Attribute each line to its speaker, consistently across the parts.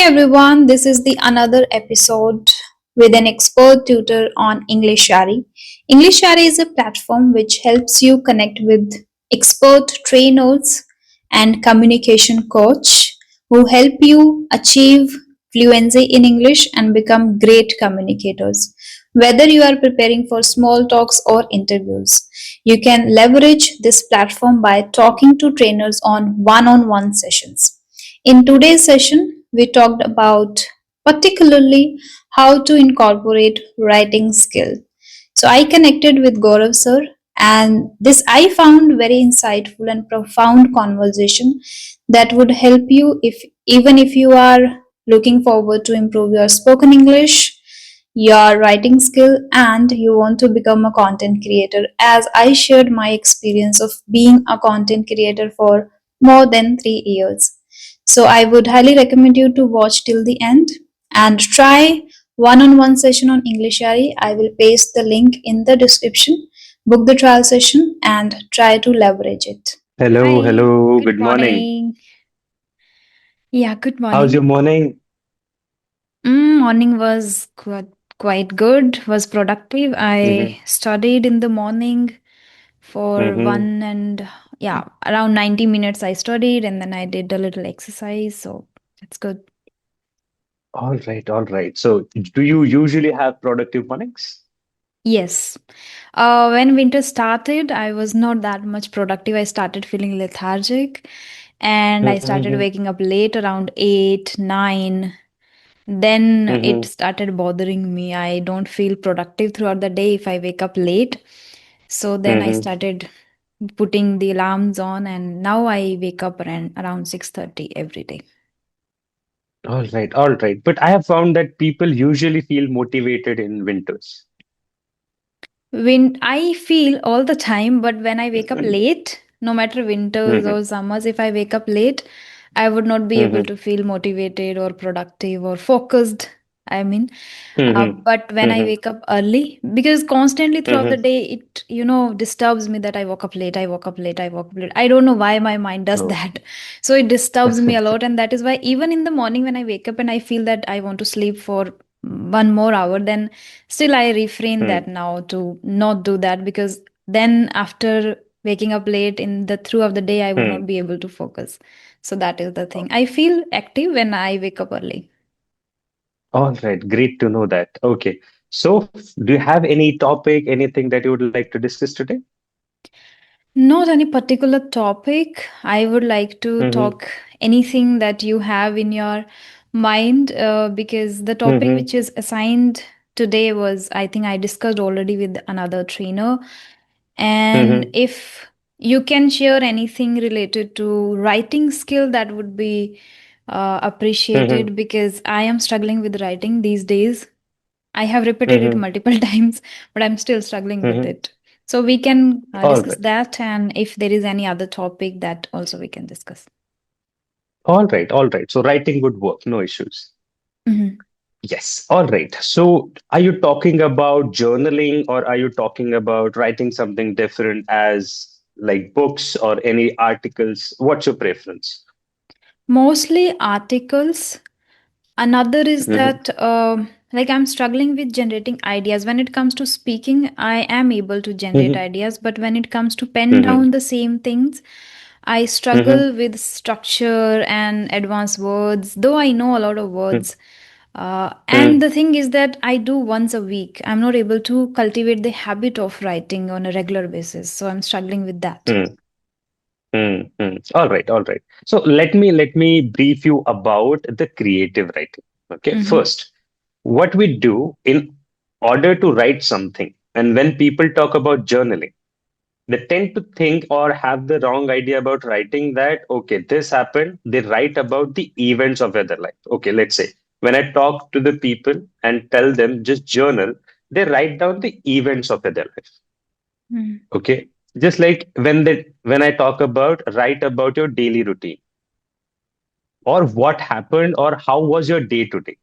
Speaker 1: everyone, this is the another episode with an expert tutor on Englishyaari. Englishyaari is a platform which helps you connect with expert trainers and communication coach who help you achieve fluency in English and become great communicators. Whether you are preparing for small talks or interviews, you can leverage this platform by talking to trainers on one-on-one sessions. In today's session, we talked about particularly how to incorporate writing skill. So I connected with Gaurav sir, and this I found very insightful and profound conversation that would help you if even if you are looking forward to improve your spoken English, your writing skill, and you want to become a content creator, as I shared my experience of being a content creator for more than 3 years. So I would highly recommend you to watch till the end and try one-on-one session on Englishyaari. I will paste the link in the description. Book the trial session and try to leverage it.
Speaker 2: Hello,
Speaker 3: Hi,
Speaker 2: hello,
Speaker 3: good
Speaker 2: good morning.
Speaker 3: morning. Yeah, good
Speaker 2: How's your
Speaker 3: morning.
Speaker 2: morning?
Speaker 3: Morning was quite good, was productive.
Speaker 2: Mm-hmm,
Speaker 3: I studied in the morning for
Speaker 2: mm-hmm.
Speaker 3: one and yeah, around 90 minutes I studied and then I did a little exercise, so it's good.
Speaker 2: All right. So, do you usually have productive mornings?
Speaker 3: Yes. When winter started, I was not that much productive. I started feeling lethargic and I started
Speaker 2: Mm-hmm,
Speaker 3: waking up late around 8, 9. Then it
Speaker 2: mm-hmm,
Speaker 3: started bothering me. I don't feel productive throughout the day if I wake up late. So then I
Speaker 2: mm-hmm.
Speaker 3: started putting the alarms on and now I wake up around 6:30 every day.
Speaker 2: All right. But I have found that people usually feel motivated in winters.
Speaker 3: When I feel all the time, but when I wake up late, no matter winters
Speaker 2: Mm-hmm,
Speaker 3: or summers, if I wake up late, I would not be able
Speaker 2: mm-hmm,
Speaker 3: to feel motivated or productive or focused. I mean,
Speaker 2: mm-hmm,
Speaker 3: but when I
Speaker 2: mm-hmm,
Speaker 3: wake up early, because constantly throughout the
Speaker 2: mm-hmm.
Speaker 3: day, it disturbs me that I woke up late, I woke up late, I woke up late. I don't know why my mind does
Speaker 2: Oh.
Speaker 3: that. So it disturbs me a lot, and that is why even in the morning when I wake up and I feel that I want to sleep for one more hour, then still I refrain that
Speaker 2: Hmm.
Speaker 3: now to not do that because then after waking up late in the throughout the day, I would not
Speaker 2: Hmm.
Speaker 3: be able to focus. So that is the thing. I feel active when I wake up early.
Speaker 2: All right. Great to know that. Okay. So, do you have any topic, anything that you would like to discuss today?
Speaker 3: Not any particular topic. I would like to
Speaker 2: Mm-hmm,
Speaker 3: talk anything that you have in your mind because the topic
Speaker 2: mm-hmm,
Speaker 3: which is assigned today was, I think I discussed already with another trainer. And
Speaker 2: mm-hmm,
Speaker 3: if you can share anything related to writing skill, that would be
Speaker 2: mm-hmm,
Speaker 3: appreciated because I am struggling with writing these days. I have repeated it
Speaker 2: mm-hmm,
Speaker 3: multiple times, but I'm still struggling with
Speaker 2: mm-hmm.
Speaker 3: it. So we can
Speaker 2: All
Speaker 3: discuss
Speaker 2: right.
Speaker 3: that, and if there is any other topic, that also we can discuss.
Speaker 2: All right. So writing would work, no issues.
Speaker 3: Mhm.
Speaker 2: Yes. All right. So are you talking about journaling or are you talking about writing something different as like books or any articles? What's your preference?
Speaker 3: Mostly articles. Another is
Speaker 2: Mm-hmm,
Speaker 3: that, like, I'm struggling with generating ideas. When it comes to speaking, I am able to generate
Speaker 2: mm-hmm,
Speaker 3: ideas, but when it comes to pen
Speaker 2: mm-hmm,
Speaker 3: down the same things, I
Speaker 2: mm-hmm,
Speaker 3: struggle with structure and advanced words, though I know a lot of words. And
Speaker 2: mm-hmm,
Speaker 3: the thing is that I do once a week. I'm not able to cultivate the habit of writing on a regular basis. So I'm struggling with that.
Speaker 2: mm-hmm. All right, all right. So let me brief you about the creative writing. Okay,
Speaker 3: Mm-hmm.
Speaker 2: first, what we do in order to write something, and when people talk about journaling, they tend to think or have the wrong idea about writing that okay, this happened. They write about the events of their life. Okay, let's say when I talk to the people and tell them just journal, they write down the events of their life. Okay, just like when I talk about write about your daily routine or what happened or how was your day today.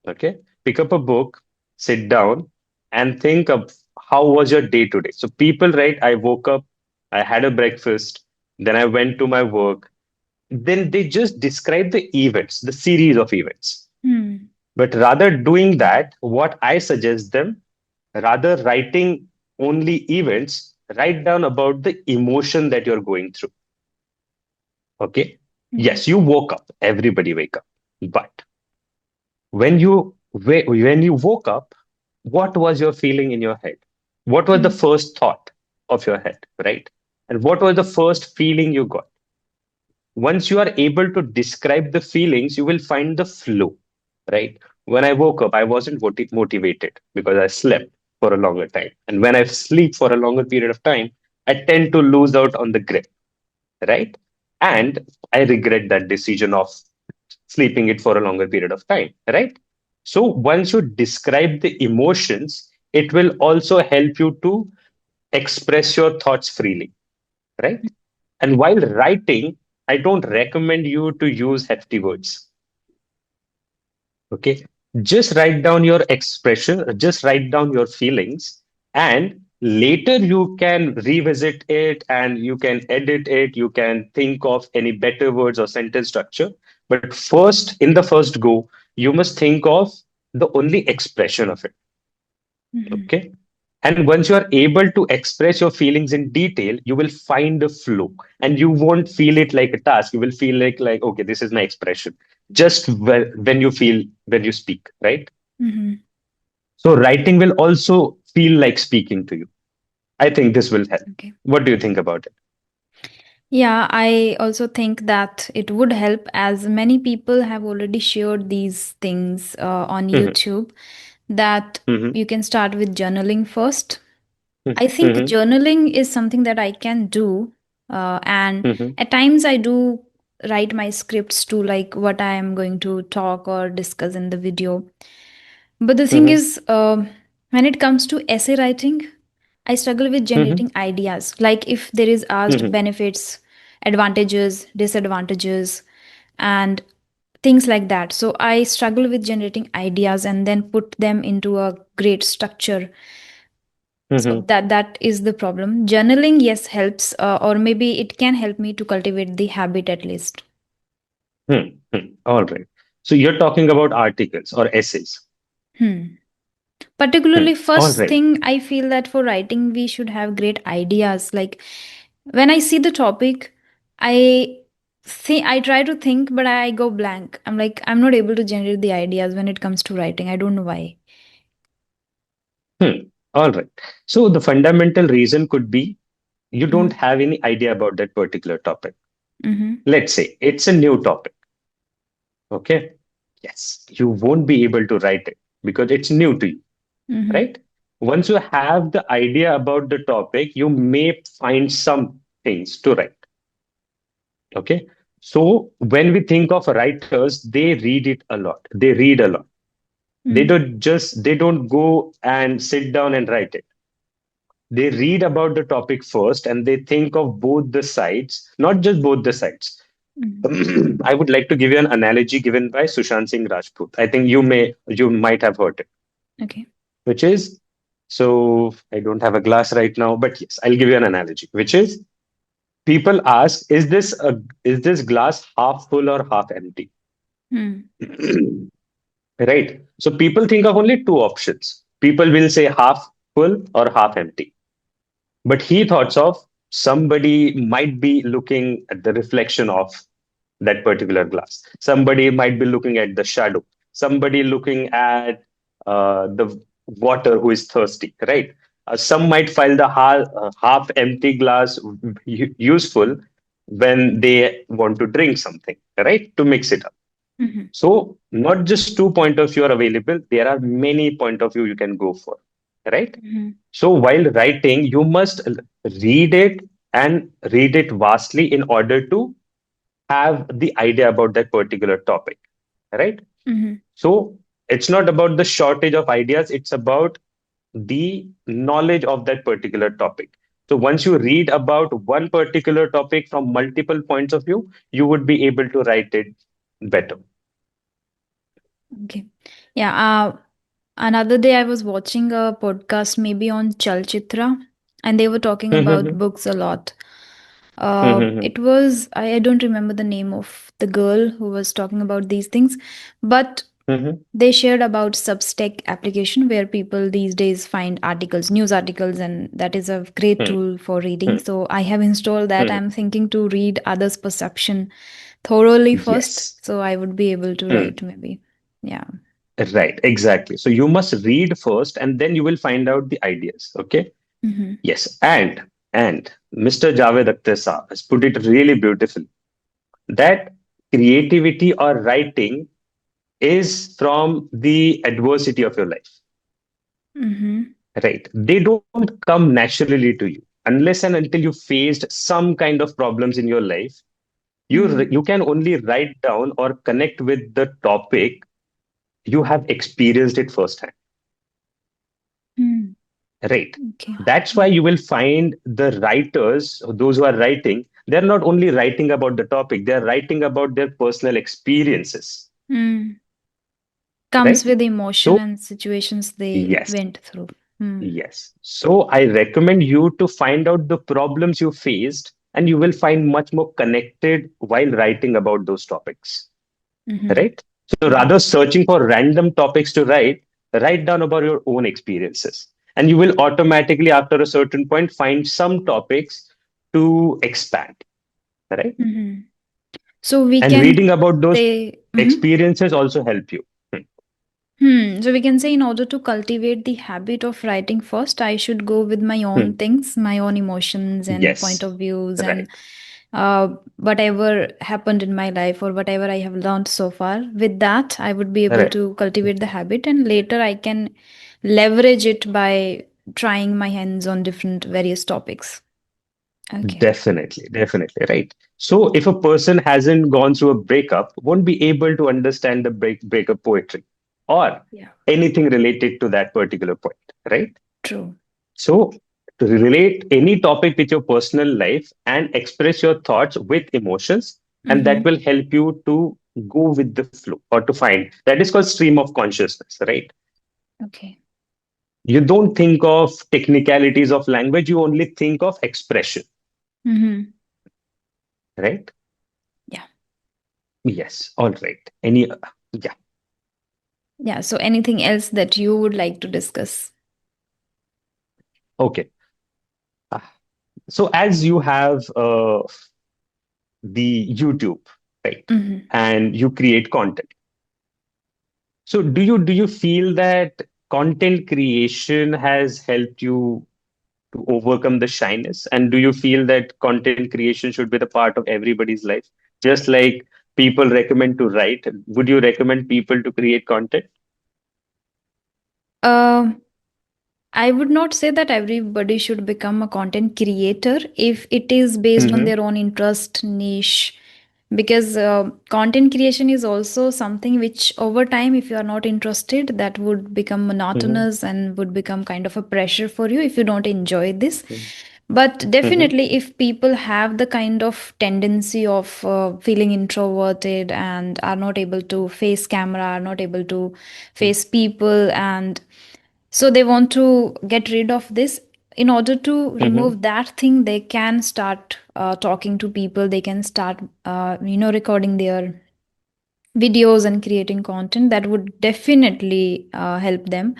Speaker 2: Okay, pick up a book, sit down, and think of how was your day today. So people write, I woke up, I had a breakfast, then I went to my work, then they just describe the events, the series of events.
Speaker 3: Hmm.
Speaker 2: But rather doing that, what I suggest them, rather writing only events, write down about the emotion that you're going through. Okay.
Speaker 3: Mhm.
Speaker 2: Yes, you woke up. Everybody wake up. But when you woke up, what was your feeling in your head? What was the
Speaker 3: Hmm.
Speaker 2: first thought of your head, right? And what was the first feeling you got? Once you are able to describe the feelings, you will find the flow, right? When I woke up, I wasn't motivated because I slept for a longer time. And when I sleep for a longer period of time, I tend to lose out on the grip, right? And I regret that decision of sleeping it for a longer period of time, right? So once you describe the emotions, it will also help you to express your thoughts freely, right? And while writing, I don't recommend you to use hefty words. Okay. Just write down your expression, just write down your feelings, and later you can revisit it and you can edit it. You can think of any better words or sentence structure. But first, in the first go, you must think of the only expression of it.
Speaker 3: Mhm.
Speaker 2: Okay. And once you are able to express your feelings in detail, you will find a flow and you won't feel it like a task. You will feel like okay, this is my expression. Just when you feel when you speak, right?
Speaker 3: Mhm.
Speaker 2: So writing will also feel like speaking to you. I think this will help.
Speaker 3: Okay.
Speaker 2: What do you think about it?
Speaker 3: Yeah, I also think that it would help as many people have already shared these things on
Speaker 2: Hmm.
Speaker 3: YouTube that
Speaker 2: Hmm.
Speaker 3: you can start with journaling first. I think
Speaker 2: Hmm.
Speaker 3: journaling is something that I can do. And
Speaker 2: Hmm.
Speaker 3: at times I do write my scripts to like what I am going to talk or discuss in the video. But the thing
Speaker 2: Hmm.
Speaker 3: is, when it comes to essay writing, I struggle with
Speaker 2: Hmm.
Speaker 3: generating ideas. Like if there is asked
Speaker 2: Hmm.
Speaker 3: benefits, advantages, disadvantages, and things like that. So I struggle with generating ideas and then put them into a great structure. So
Speaker 2: Hmm.
Speaker 3: that is the problem. Journaling, yes, helps, or maybe it can help me to cultivate the habit at least.
Speaker 2: All right. So you're talking about articles or essays.
Speaker 3: Hmm. Particularly
Speaker 2: All
Speaker 3: first
Speaker 2: right.
Speaker 3: thing I feel that for writing we should have great ideas. Like when I see the topic, I I try to think, but I go blank. I'm like I'm not able to generate the ideas when it comes to writing. I don't know why.
Speaker 2: All right. So the fundamental reason could be you don't
Speaker 3: Mm-hmm.
Speaker 2: have any idea about that particular topic.
Speaker 3: Mm-hmm.
Speaker 2: Let's say it's a new topic. Okay. Yes. You won't be able to write it because it's new to you,
Speaker 3: Mm-hmm.
Speaker 2: right? Once you have the idea about the topic, you may find some things to write. Okay. So when we think of writers, they read it a lot. They read a lot. They don't go and sit down and write it. They read about the topic first and they think of both the sides, not just both the sides.
Speaker 3: Mm-hmm.
Speaker 2: I would like to give you an analogy given by Sushant Singh Rajput. I think you might have heard it,
Speaker 3: Okay.
Speaker 2: which is so I don't have a glass right now, but yes, I'll give you an analogy, which is people ask, is this glass half full or half empty?
Speaker 3: Mm-hmm.
Speaker 2: Right. So people think of only two options. People will say half full or half empty. But he thoughts of somebody might be looking at the reflection of that particular glass. Somebody might be looking at the shadow. Somebody looking at the water who is thirsty, right? Some might find the half empty glass useful when they want to drink something, right? To mix it up.
Speaker 3: Mm-hmm.
Speaker 2: So not just two point of view are available. There are many point of view you can go for, right?
Speaker 3: Mm-hmm.
Speaker 2: So while writing, you must read it and read it vastly in order to have the idea about that particular topic, right?
Speaker 3: Mm-hmm.
Speaker 2: So it's not about the shortage of ideas, it's about the knowledge of that particular topic. So once you read about one particular topic from multiple points of view, you would be able to write it better.
Speaker 3: Okay. Yeah. Another day I was watching a podcast maybe on Chalchitra and they were talking about books a lot.
Speaker 2: Mm-hmm.
Speaker 3: It was, I don't remember the name of the girl who was talking about these things, but
Speaker 2: Mm-hmm.
Speaker 3: they shared about Substack application where people these days find articles, news articles, and that is a great tool for reading. So I have installed that.
Speaker 2: Mm-hmm.
Speaker 3: I'm thinking to read others' perception thoroughly first,
Speaker 2: Yes.
Speaker 3: so I would be able to
Speaker 2: Mm.
Speaker 3: write maybe. Yeah.
Speaker 2: Right, exactly. So you must read first and then you will find out the ideas. Okay.
Speaker 3: Mm-hmm.
Speaker 2: Yes. And Mr. Javed Akhtar Saab has put it really beautifully that creativity or writing is from the adversity of your life.
Speaker 3: Mm-hmm.
Speaker 2: Right. They don't come naturally to you unless and until you faced some kind of problems in your life.
Speaker 3: Mm.
Speaker 2: You can only write down or connect with the topic you have experienced it firsthand.
Speaker 3: Mm.
Speaker 2: Right.
Speaker 3: Okay.
Speaker 2: That's why
Speaker 3: Yeah.
Speaker 2: you will find the writers, those who are writing, they're not only writing about the topic, they're writing about their personal experiences.
Speaker 3: Mm. Comes
Speaker 2: Right.
Speaker 3: with emotion
Speaker 2: So,
Speaker 3: and situations they
Speaker 2: yes,
Speaker 3: went through. Mm.
Speaker 2: yes. So, I recommend you to find out the problems you faced, and you will find much more connected while writing about those topics.
Speaker 3: Mm-hmm.
Speaker 2: Right. So,
Speaker 3: Yeah.
Speaker 2: rather searching for random topics to write, write down about your own experiences. And you will automatically, after a certain point, find some topics to expand. Right.
Speaker 3: Mm-hmm. So we
Speaker 2: And
Speaker 3: can
Speaker 2: reading about those
Speaker 3: say, mhm.
Speaker 2: experiences also help you.
Speaker 3: So we can say in order to cultivate the habit of writing first, I should go with my own
Speaker 2: Hmm.
Speaker 3: things, my own emotions and point
Speaker 2: Yes.
Speaker 3: of views, and
Speaker 2: Right.
Speaker 3: whatever happened in my life or whatever I have learned so far. With that, I would be able
Speaker 2: Right.
Speaker 3: to cultivate the habit, and later I can leverage it by trying my hands on different various topics. Okay.
Speaker 2: Definitely. Definitely. Right. So if a person hasn't gone through a breakup, won't be able to understand the breakup poetry or
Speaker 3: Yeah.
Speaker 2: anything related to that particular point. Right.
Speaker 3: True.
Speaker 2: So to relate any topic with your personal life and express your thoughts with emotions, and that
Speaker 3: Mm-hmm.
Speaker 2: will help you to go with the flow or to find that is called stream of consciousness, right?
Speaker 3: Okay.
Speaker 2: You don't think of technicalities of language, you only think of expression,
Speaker 3: Mm-hmm.
Speaker 2: right?
Speaker 3: Yeah.
Speaker 2: Yes, all right. Any, yeah,
Speaker 3: Yeah. So anything else that you would like to discuss?
Speaker 2: okay. Ah, So as you have the YouTube, right,
Speaker 3: Mm-hmm.
Speaker 2: and you create content. So do you feel that content creation has helped you to overcome the shyness? And do you feel that content creation should be the part of everybody's life? Just like people recommend to write, would you recommend people to create content?
Speaker 3: Um, I would not say that everybody should become a content creator if it is based on
Speaker 2: Mm-hmm,
Speaker 3: their own interest niche. Because content creation is also something which, over time, if you are not interested, that would become
Speaker 2: mm-hmm,
Speaker 3: monotonous and would become kind of a pressure for you if you don't enjoy this. But
Speaker 2: mm-hmm,
Speaker 3: definitely, if people have the kind of tendency of feeling introverted and are not able to face camera, are not able to face people, and so they want to get rid of this. In order to
Speaker 2: mm-hmm,
Speaker 3: remove that thing, they can start talking to people, they can start recording their videos and creating content that would definitely help them.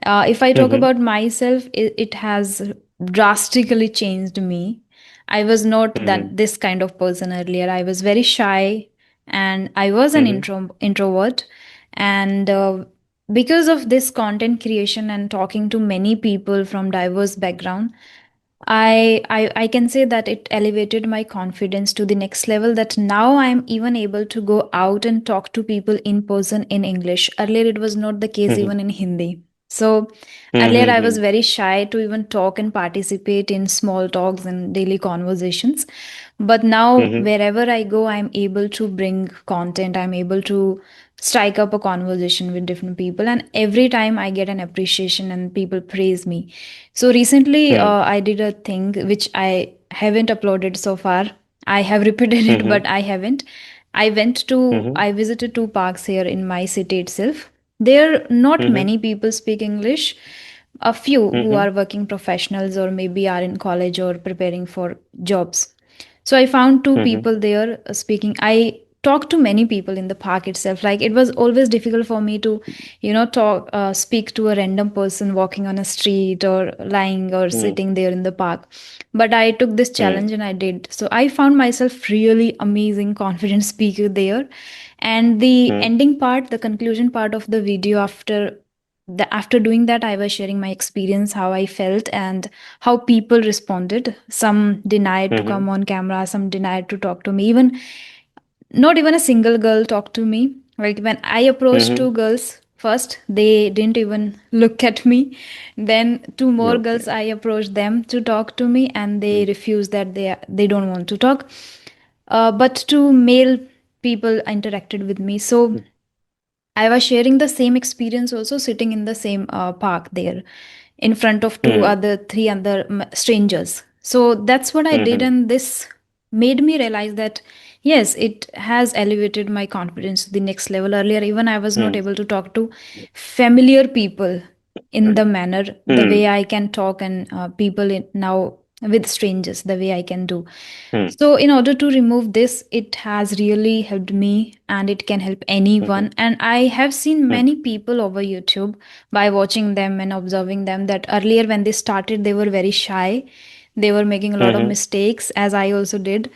Speaker 3: If I talk
Speaker 2: mm-hmm,
Speaker 3: about myself, it has drastically changed me. I was not
Speaker 2: mm-hmm,
Speaker 3: that this kind of person earlier. I was very shy and I was an
Speaker 2: mm-hmm,
Speaker 3: introvert. And because of this content creation and talking to many people from diverse background, I can say that it elevated my confidence to the next level, that now I'm even able to go out and talk to people in person in English. Earlier it was not the case
Speaker 2: mm-hmm,
Speaker 3: even in Hindi. So earlier I was
Speaker 2: mm-hmm,
Speaker 3: very shy to even talk and participate in small talks and daily conversations. But now
Speaker 2: mm-hmm,
Speaker 3: wherever I go, I'm able to bring content. I'm able to strike up a conversation with different people, and every time I get an appreciation and people praise me. So recently, I did a thing which I haven't uploaded so far. I have repeated it,
Speaker 2: mm-hmm,
Speaker 3: but I haven't. I visited two parks here in my city itself. There, not
Speaker 2: mm-hmm,
Speaker 3: many people speak English. A few who
Speaker 2: mm-hmm,
Speaker 3: are working professionals or maybe are in college or preparing for jobs. So I found two
Speaker 2: Mm-hmm.
Speaker 3: people there speaking. I talked to many people in the park itself. Like it was always difficult for me to, speak to a random person walking on a street or lying or
Speaker 2: Mm,
Speaker 3: sitting there in the park. But I took this
Speaker 2: mm,
Speaker 3: challenge and I did. So I found myself really amazing, confident speaker there. And the
Speaker 2: mm,
Speaker 3: ending part, the conclusion part of the video, after doing that, I was sharing my experience, how I felt, and how people responded. Some denied to
Speaker 2: mhm,
Speaker 3: come on camera, some denied to talk to me. Even not even a single girl talked to me. Like when I approached
Speaker 2: mhm.
Speaker 3: two girls first, they didn't even look at me. Then two more
Speaker 2: Okay.
Speaker 3: girls, I approached them to talk to me, and they
Speaker 2: Mm,
Speaker 3: refused that they don't want to talk. But two male people interacted with me. So
Speaker 2: mm,
Speaker 3: I was sharing the same experience also, sitting in the same park there in front of
Speaker 2: mm,
Speaker 3: three other strangers. So that's what I did,
Speaker 2: mhm,
Speaker 3: and this made me realize that yes, it has elevated my confidence to the next level. Earlier, even I was not
Speaker 2: mm,
Speaker 3: able to talk to familiar people in the manner, the way
Speaker 2: mm,
Speaker 3: I can talk, and people now with strangers, the way I can do.
Speaker 2: mm,
Speaker 3: So, in order to remove this, it has really helped me and it can help anyone.
Speaker 2: mhm,
Speaker 3: And I have seen
Speaker 2: mm,
Speaker 3: many people over YouTube by watching them and observing them that earlier when they started, they were very shy. They were making a lot of
Speaker 2: mhm,
Speaker 3: mistakes, as I also did.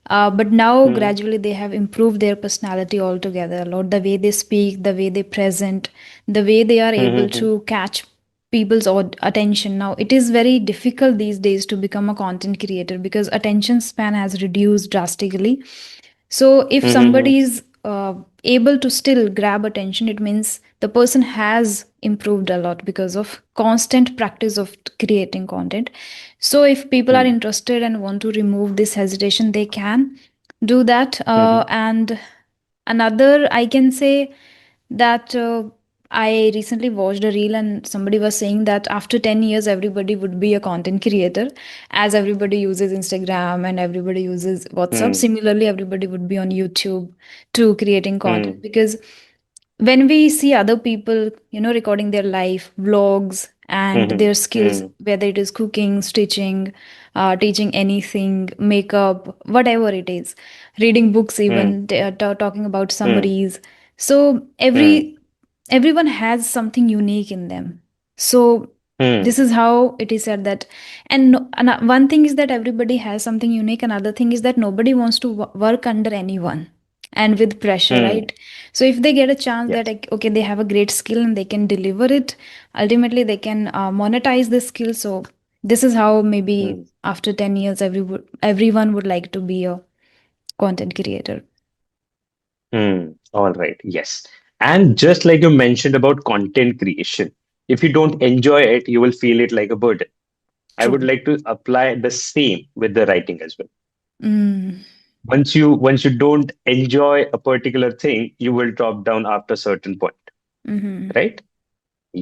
Speaker 3: But now,
Speaker 2: mm,
Speaker 3: gradually, they have improved their personality altogether a lot. The way they speak, the way they present, the way they are able
Speaker 2: mhm,
Speaker 3: to catch people's attention. Now it is very difficult these days to become a content creator because attention span has reduced drastically. So if
Speaker 2: mhm,
Speaker 3: somebody is able to still grab attention, it means the person has improved a lot because of constant practice of creating content. So if people are
Speaker 2: mm,
Speaker 3: interested and want to remove this hesitation, they can do that.
Speaker 2: mhm,
Speaker 3: And another, I can say that I recently watched a reel and somebody was saying that after 10 years, everybody would be a content creator as everybody uses Instagram and everybody uses WhatsApp.
Speaker 2: mm,
Speaker 3: Similarly, everybody would be on YouTube to creating content
Speaker 2: mm,
Speaker 3: because when we see other people, recording their life, vlogs, and
Speaker 2: mhm,
Speaker 3: their skills,
Speaker 2: mm,
Speaker 3: whether it is cooking, stitching, teaching anything, makeup, whatever it is, reading books,
Speaker 2: mm,
Speaker 3: even talking about
Speaker 2: mm,
Speaker 3: summaries. So
Speaker 2: mm,
Speaker 3: everyone has something unique in them. So
Speaker 2: mm,
Speaker 3: this is how it is said that, and one thing is that everybody has something unique. Another thing is that nobody wants to work under anyone and with pressure,
Speaker 2: mm.
Speaker 3: right? So if they get a chance that
Speaker 2: Yes.
Speaker 3: like, okay, they have a great skill and they can deliver it, ultimately they can monetize this skill. So this is how maybe
Speaker 2: Mm,
Speaker 3: after 10 years everyone would like to be a content creator.
Speaker 2: mm. All right. Yes. And just like you mentioned about content creation, if you don't enjoy it, you will feel it like a burden. I would
Speaker 3: True.
Speaker 2: like to apply the same with the writing as well.
Speaker 3: Mm.
Speaker 2: Once you don't enjoy a particular thing, you will drop down after a certain point,
Speaker 3: Mm-hmm.
Speaker 2: right?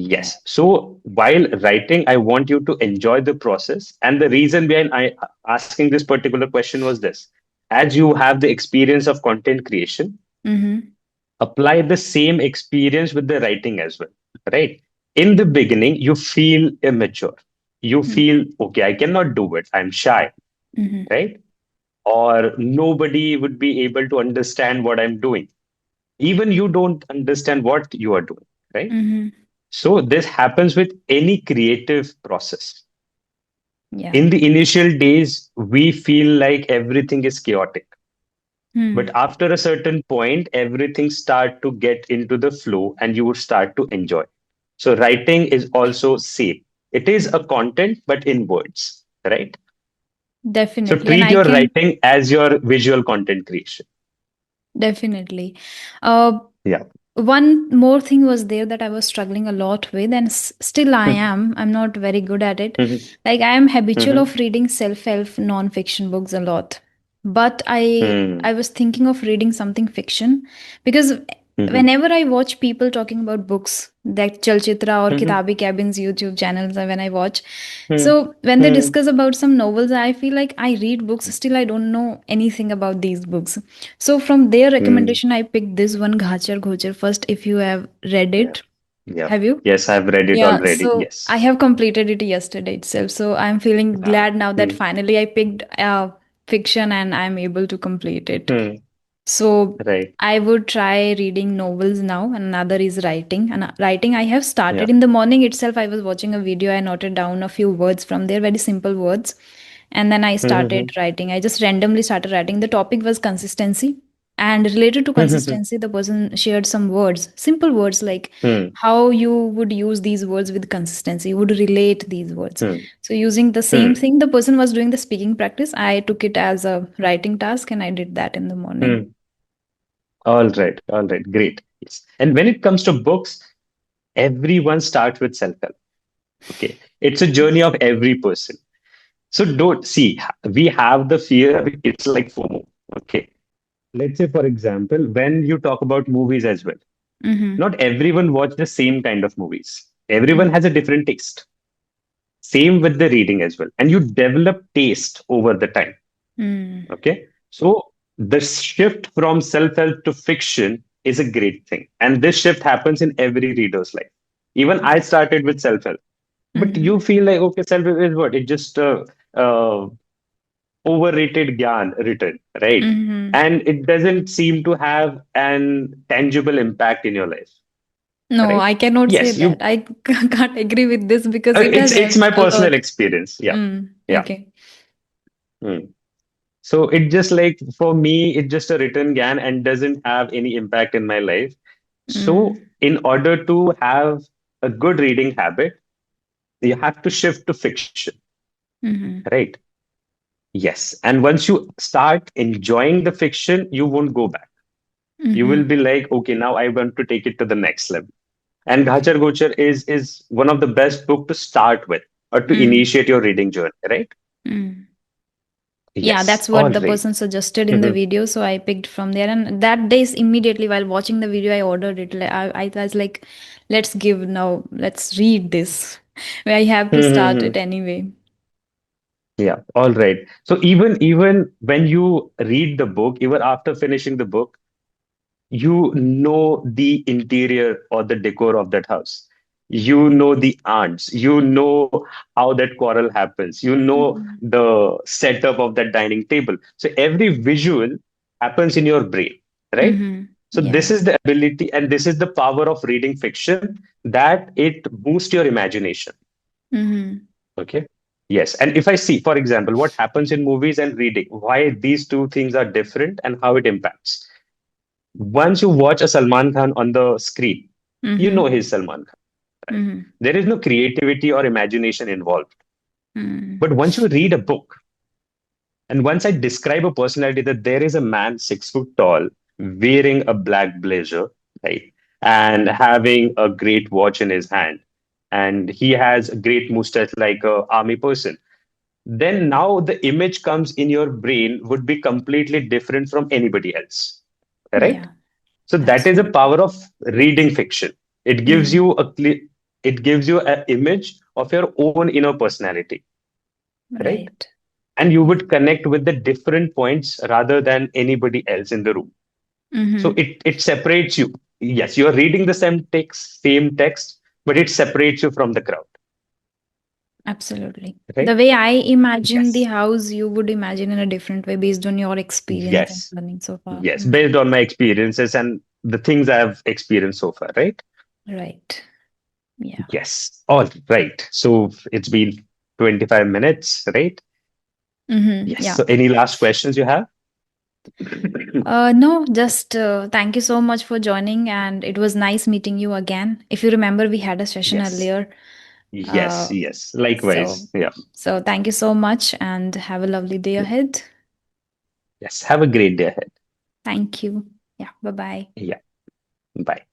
Speaker 3: Yeah.
Speaker 2: Yes. So while writing, I want you to enjoy the process. And the reason behind I asking this particular question was this. As you have the experience of content creation,
Speaker 3: Mm-hmm.
Speaker 2: apply the same experience with the writing as well, right? In the beginning, you feel immature. You feel, okay, I cannot do it. I'm shy,
Speaker 3: Mm-hmm.
Speaker 2: right? Or nobody would be able to understand what I'm doing. Even you don't understand what you are doing, right?
Speaker 3: Mm-hmm.
Speaker 2: So this happens with any creative process.
Speaker 3: Yeah.
Speaker 2: In the initial days, we feel like everything is chaotic. But
Speaker 3: Hmm.
Speaker 2: after a certain point, everything start to get into the flow and you would start to enjoy. So writing is also same. It is a content, but in words, right? So
Speaker 3: Definitely. And
Speaker 2: treat
Speaker 3: I
Speaker 2: your
Speaker 3: can
Speaker 2: writing as your visual content creation.
Speaker 3: definitely. Uh,
Speaker 2: Yeah.
Speaker 3: One more thing was there that I was struggling a lot with, and still I
Speaker 2: Mhm,
Speaker 3: am. I'm not very good at it.
Speaker 2: mhm,
Speaker 3: Like I am habitual
Speaker 2: mhm,
Speaker 3: of reading self-help non-fiction books a lot, but I
Speaker 2: mhm,
Speaker 3: was thinking of reading something fiction because
Speaker 2: mhm,
Speaker 3: whenever I watch people talking about books, like Chalchitra or
Speaker 2: mhm,
Speaker 3: Kitabi Cabin's YouTube channels, when I watch,
Speaker 2: mhm,
Speaker 3: so when they
Speaker 2: mhm,
Speaker 3: discuss about some novels, I feel like I read books, still I don't know anything about these books. So from their
Speaker 2: mhm.
Speaker 3: recommendation, I picked this one Ghachar Ghochar first. If you have read
Speaker 2: Yeah.
Speaker 3: it,
Speaker 2: Yeah.
Speaker 3: have you?
Speaker 2: Yes, I've read it
Speaker 3: Yeah.
Speaker 2: already.
Speaker 3: So I
Speaker 2: Yes.
Speaker 3: have completed it yesterday itself. So I'm feeling
Speaker 2: Yeah.
Speaker 3: glad now that
Speaker 2: Mm,
Speaker 3: finally I picked. fiction and I'm able to complete it.
Speaker 2: Hmm.
Speaker 3: So
Speaker 2: Right.
Speaker 3: I would try reading novels now. And another is writing. And writing, I have
Speaker 2: Yeah.
Speaker 3: started in the morning itself. I was watching a video. I noted down a few words from there, very simple words. And then I started
Speaker 2: Hmm.
Speaker 3: writing. I just randomly started writing. The topic was consistency. And related to
Speaker 2: Hmm.
Speaker 3: consistency, the person shared some words, simple words like
Speaker 2: Hmm.
Speaker 3: how you would use these words with consistency, you would relate these words.
Speaker 2: Hmm.
Speaker 3: So, using the same
Speaker 2: Hmm.
Speaker 3: thing, the person was doing the speaking practice. I took it as a writing task and I did that in the morning.
Speaker 2: Hmm. All right. All right. Great. Yes. And when it comes to books, everyone starts with self-help. Okay. It's a journey of every person. So don't see, we have the fear, it's like FOMO. Okay. Let's say, for example, when you talk about movies as well,
Speaker 3: Mm-hmm.
Speaker 2: not everyone watch the same kind of movies. Everyone
Speaker 3: Mm-hmm.
Speaker 2: has a different taste. Same with the reading as well. And you develop taste over the time.
Speaker 3: Mm.
Speaker 2: Okay. So the shift from self-help to fiction is a great thing. And this shift happens in every reader's life. Even I started with self-help. But
Speaker 3: Mm-hmm.
Speaker 2: you feel like, okay, self-help is what? It's just uh, overrated gyan written, right?
Speaker 3: Mm-hmm.
Speaker 2: And it doesn't seem to have an tangible impact in your life,
Speaker 3: No,
Speaker 2: right?
Speaker 3: I cannot say
Speaker 2: Yes,
Speaker 3: that.
Speaker 2: you.
Speaker 3: I can't agree with this because it has
Speaker 2: It's
Speaker 3: helped
Speaker 2: my
Speaker 3: a
Speaker 2: personal
Speaker 3: lot.
Speaker 2: experience. Yeah, yeah.
Speaker 3: Okay.
Speaker 2: Hmm. So it just like for me, it's just a written gyan and doesn't have any impact in my life.
Speaker 3: Mm.
Speaker 2: So in order to have a good reading habit, you have to shift to fiction,
Speaker 3: Mm-hmm.
Speaker 2: right? Yes. And once you start enjoying the fiction, you won't go back. You will
Speaker 3: Mm-hmm.
Speaker 2: be like, okay, now I want to take it to the next level. And Ghachar Gochar is one of the best book to start with or to
Speaker 3: Mm.
Speaker 2: initiate your reading journey, right?
Speaker 3: Mm. Yeah,
Speaker 2: Yes,
Speaker 3: that's
Speaker 2: all
Speaker 3: what the
Speaker 2: right.
Speaker 3: person suggested in the
Speaker 2: Mhm,
Speaker 3: video. So I picked from there. And that days, immediately while watching the video, I ordered it. I was like, let's give now, let's read this. I have to
Speaker 2: mhm,
Speaker 3: start it
Speaker 2: mhm.
Speaker 3: anyway.
Speaker 2: Yeah, all right. So even when you read the book, even after finishing the book, you know the interior or the decor of that house. You know the aunts. You know how that quarrel happens. You know
Speaker 3: Mm-hmm.
Speaker 2: the setup of that dining table. So every visual happens in your brain, right?
Speaker 3: Mm-hmm.
Speaker 2: So this
Speaker 3: Yeah.
Speaker 2: is the ability and this is the power of reading fiction that it boosts your imagination.
Speaker 3: Mm-hmm.
Speaker 2: Okay. Yes. And if I see, for example, what happens in movies and reading, why these two things are different and how it impacts. Once you watch a Salman Khan on the screen, you know
Speaker 3: Mm-hmm.
Speaker 2: he's Salman Khan, right?
Speaker 3: Mm-hmm.
Speaker 2: There is no creativity or imagination involved.
Speaker 3: Mm-hmm.
Speaker 2: But once you read a book, and once I describe a personality that there is a man 6 foot tall, wearing a black blazer, right, and having a great watch in his hand, and he has a great mustache like a army person, then now the image comes in your brain would be completely different from anybody else, right?
Speaker 3: Yeah,
Speaker 2: So that is the
Speaker 3: absolutely.
Speaker 2: power of reading fiction. It gives
Speaker 3: Mm-hmm.
Speaker 2: you it gives you an image of your own inner personality, right?
Speaker 3: Right.
Speaker 2: And you
Speaker 3: Yeah.
Speaker 2: would connect with the different points rather than anybody else in the room. So
Speaker 3: Mm-hmm.
Speaker 2: it separates you. Yes, you are reading the same text, but it separates you from the crowd,
Speaker 3: Absolutely.
Speaker 2: right?
Speaker 3: The way I imagine the
Speaker 2: Yes.
Speaker 3: house, you would imagine in a different way based on your experience and
Speaker 2: Yes.
Speaker 3: learning so far.
Speaker 2: Yes.
Speaker 3: Mm.
Speaker 2: Based on my experiences and the things I have experienced so far, right?
Speaker 3: Right. Yeah.
Speaker 2: Yes. All right. So it's been 25 minutes, right?
Speaker 3: Mm-hmm.
Speaker 2: Yes.
Speaker 3: Yeah.
Speaker 2: So any last questions you have?
Speaker 3: No, just thank you so much for joining, and it was nice meeting you again. If you remember, we had a session
Speaker 2: Yes.
Speaker 3: earlier.
Speaker 2: Yes.
Speaker 3: Uh,
Speaker 2: Yes.
Speaker 3: so,
Speaker 2: Likewise. Yeah.
Speaker 3: so thank you so much, and have a lovely day ahead.
Speaker 2: Yes. Have a great day ahead.
Speaker 3: Thank you. Yeah. Bye bye.
Speaker 2: Yeah. Bye.